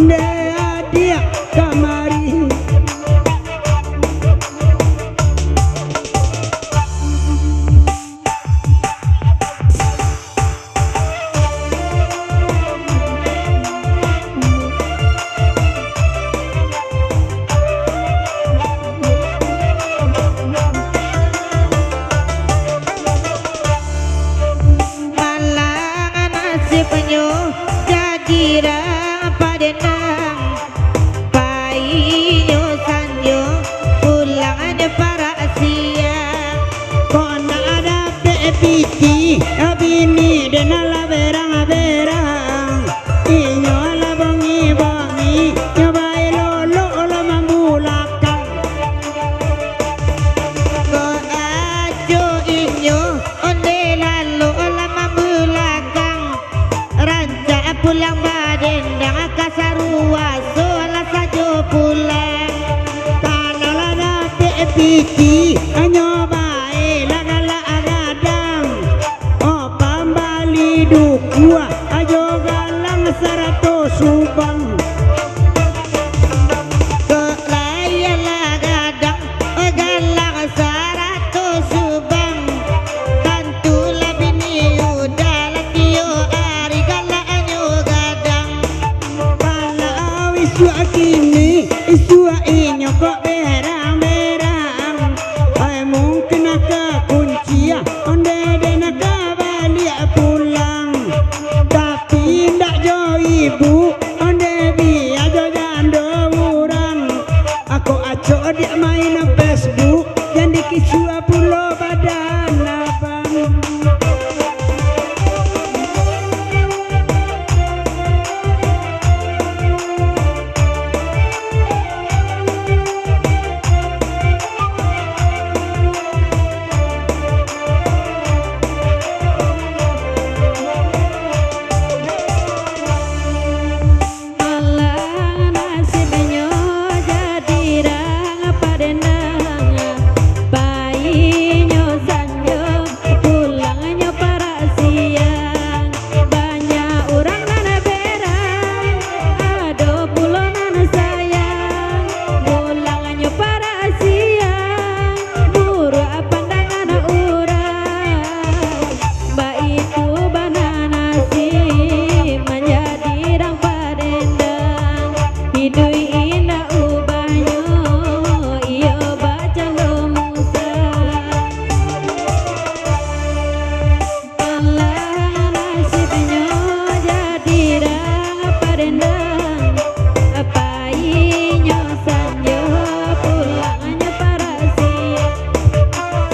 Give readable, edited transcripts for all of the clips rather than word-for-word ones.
onde dia kamari abini denala berang-berang inyo la bongi-bongi nyobai lolo la mambulakang ko ajo inyo onde lalu la mambulakang ranca pulang badendang kasarua sola sajo pulang tanala dapet piti nyobai lagala dukua ajo galang 100 subang ke layala gadang galang 100 subang tantu labini udala tio ari galanyo gadang pala wiswa kini iswa inyo kok berang-berang ay mungkin ke kuncia onde dena kabalia pulang tapi ndak jo ibu onde bi ajo jando urang aku aco dia main Facebook yang dikisua pulo badan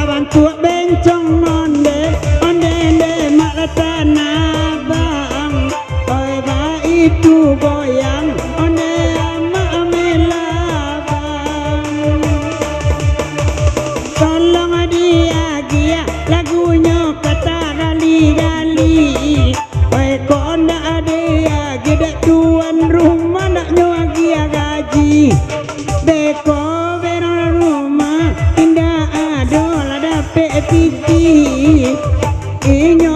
abang tua bencong onde mak tanah bang oi ba itu goyang onde mak melabang tolong dia gia lagunya kata gali-gali oi konda dia gede tuan rumah nak nyoa gia gaji beko berang rumah indah ado la dapet titi inyo